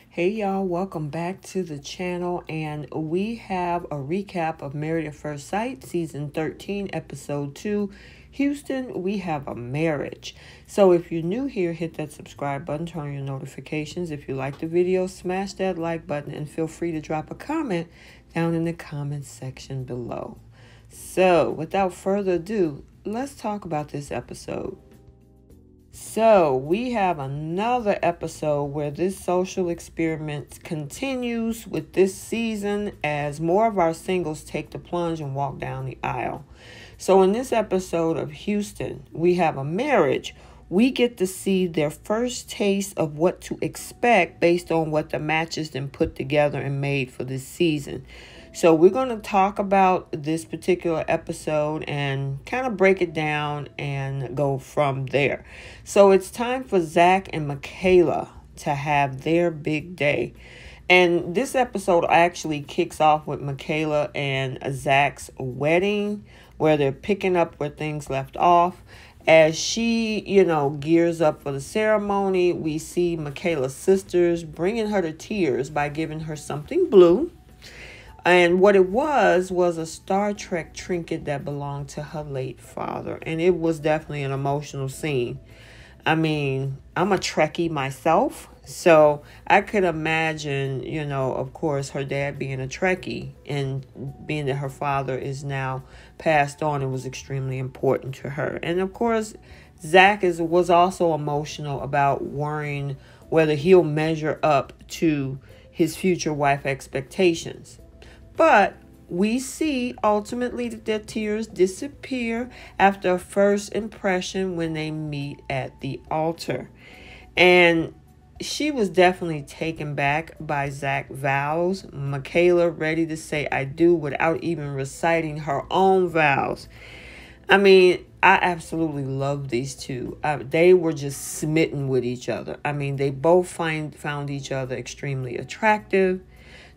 Hey y'all, welcome back to the channel, and we have a recap of Married at First Sight, Season 13, Episode 2, Houston, We Have a Marriage. So if you're new here, hit that subscribe button, turn on your notifications. If you like the video, smash that like button, and feel free to drop a comment down in the comments section below. So without further ado, let's talk about this episode. So we have another episode where this social experiment continues with this season as more of our singles take the plunge and walk down the aisle. So in this episode of Houston, We Have a Marriage, we get to see their first taste of what to expect based on what the matches then put together and made for this season. So we're going to talk about this particular episode and kind of break it down and go from there. So it's time for Zach and Michaela to have their big day. And this episode actually kicks off with Michaela and Zach's wedding, where they're picking up where things left off. As she, gears up for the ceremony, we see Michaela's sisters bringing her to tears by giving her something blue. And what it was a Star Trek trinket that belonged to her late father. And it was definitely an emotional scene. I mean, I'm a Trekkie myself, so I could imagine, of course, her dad being a Trekkie, and being that her father is now passed on, it was extremely important to her. And of course, Zach was also emotional about worrying whether he'll measure up to his future wife expectations. But we see ultimately that their tears disappear after a first impression when they meet at the altar. And she was definitely taken back by Zach's vows. Michaela ready to say I do without even reciting her own vows. I mean, I absolutely love these two. They were just smitten with each other. I mean, they both found each other extremely attractive.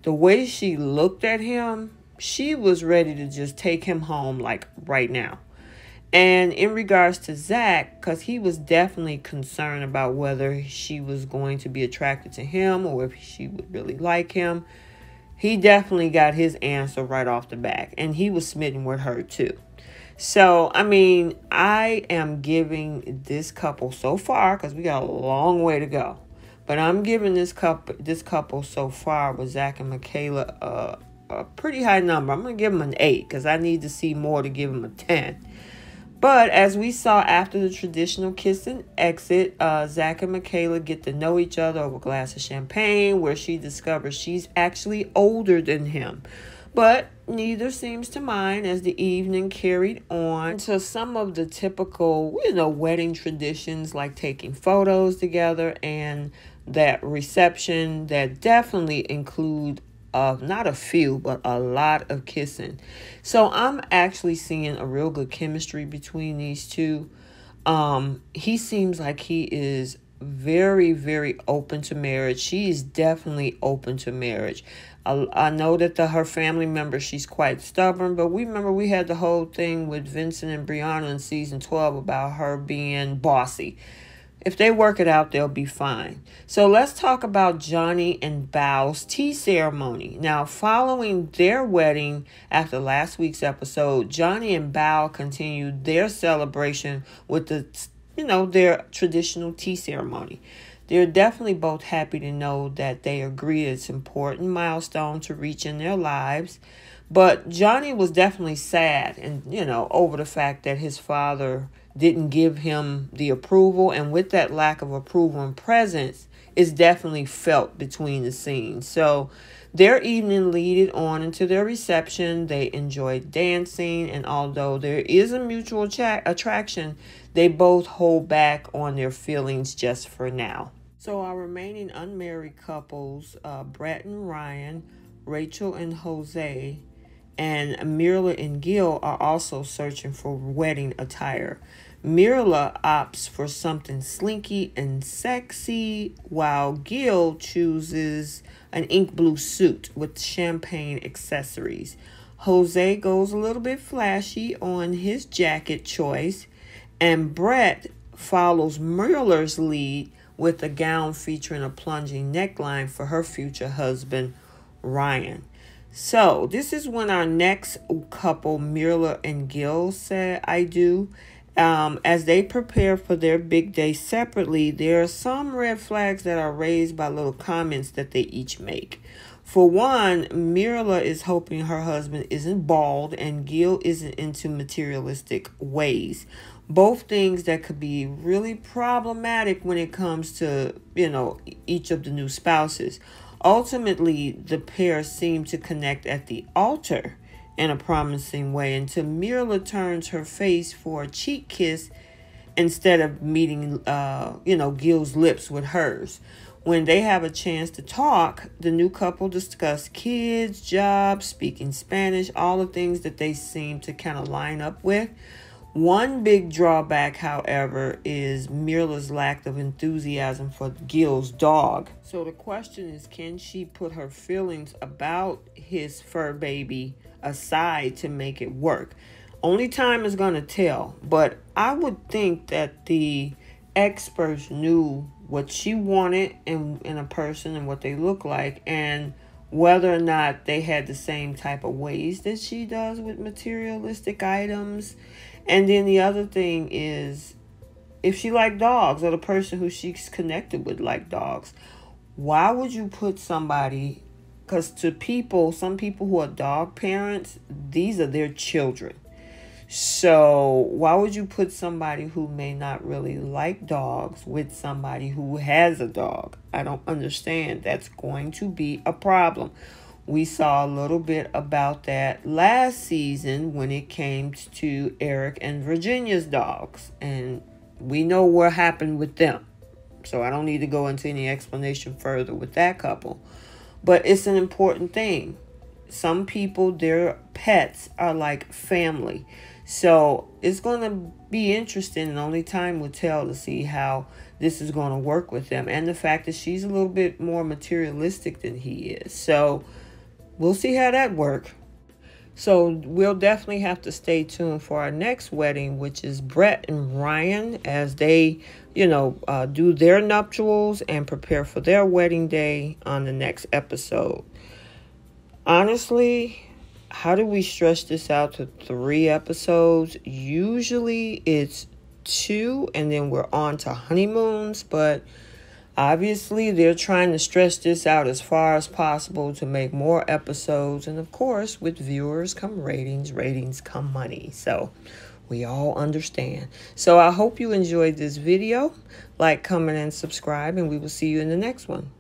The way she looked at him, she was ready to just take him home like right now. And in regards to Zach, because he was definitely concerned about whether she was going to be attracted to him or if she would really like him, he definitely got his answer right off the back. And he was smitten with her too. So, I mean, I am giving this couple so far, because we got a long way to go, but I'm giving this couple so far with Zach and Michaela a pretty high number. I'm going to give them an 8 because I need to see more to give them a 10. But as we saw after the traditional kiss and exit, Zach and Michaela get to know each other over a glass of champagne, where she discovers she's actually older than him. But neither seems to mind as the evening carried on to some of the typical, wedding traditions like taking photos together and that reception that definitely include not a few, but a lot of kissing. So I'm actually seeing a real good chemistry between these two. He seems like he is very, very open to marriage. She is definitely open to marriage. I know that her family member, she's quite stubborn, but we had the whole thing with Vincent and Brianna in season 12 about her being bossy. If they work it out, they'll be fine. So let's talk about Johnny and Bao's tea ceremony. Now, following their wedding after last week's episode, Johnny and Bao continued their celebration with their traditional tea ceremony. They're definitely both happy to know that they agree it's an important milestone to reach in their lives. But Johnny was definitely sad and, over the fact that his father didn't give him the approval. And with that lack of approval and presence, is definitely felt between the scenes. So their evening leaded on into their reception. They enjoyed dancing. And although there is a mutual attraction, they both hold back on their feelings just for now. So our remaining unmarried couples, Brett and Ryan, Rachel and Jose, and Mirla and Gil are also searching for wedding attire. Mirla opts for something slinky and sexy, while Gil chooses an ink blue suit with champagne accessories. Jose goes a little bit flashy on his jacket choice, and Brett follows Mirla's lead with a gown featuring a plunging neckline for her future husband, Ryan. So this is when our next couple, Mirla and Gil, said I do. As they prepare for their big day separately, there are some red flags that are raised by little comments that they each make. For one, Mirla is hoping her husband isn't bald and Gil isn't into materialistic ways. Both things that could be really problematic when it comes to, each of the new spouses. Ultimately, the pair seem to connect at the altar in a promising way until Mirla turns her face for a cheek kiss instead of meeting, Gil's lips with hers. When they have a chance to talk, the new couple discuss kids, jobs, speaking Spanish, all the things that they seem to kind of line up with. One big drawback, however, is Mirla's lack of enthusiasm for Gil's dog. So the question is, can she put her feelings about his fur baby aside to make it work? Only time is going to tell, but I would think that the experts knew what she wanted in a person and what they look like, and whether or not they had the same type of ways that she does with materialistic items. And then the other thing is, if she liked dogs, or the person who she's connected with like dogs, why would you put somebody, because to people, some people who are dog parents, these are their children. So why would you put somebody who may not really like dogs with somebody who has a dog? I don't understand. That's going to be a problem. We saw a little bit about that last season when it came to Eric and Virginia's dogs. And we know what happened with them. So I don't need to go into any explanation further with that couple. But it's an important thing. Some people, their pets are like family. So it's going to be interesting, and only time will tell to see how this is going to work with them. And the fact that she's a little bit more materialistic than he is. So we'll see how that works. So we'll definitely have to stay tuned for our next wedding, which is Brett and Ryan, as they, do their nuptials and prepare for their wedding day on the next episode. Honestly, how do we stretch this out to 3 episodes? Usually it's 2 and then we're on to honeymoons, but obviously they're trying to stretch this out as far as possible to make more episodes. And of course, with viewers come ratings, ratings come money. So we all understand. So I hope you enjoyed this video. Like, comment, and subscribe, and we will see you in the next one.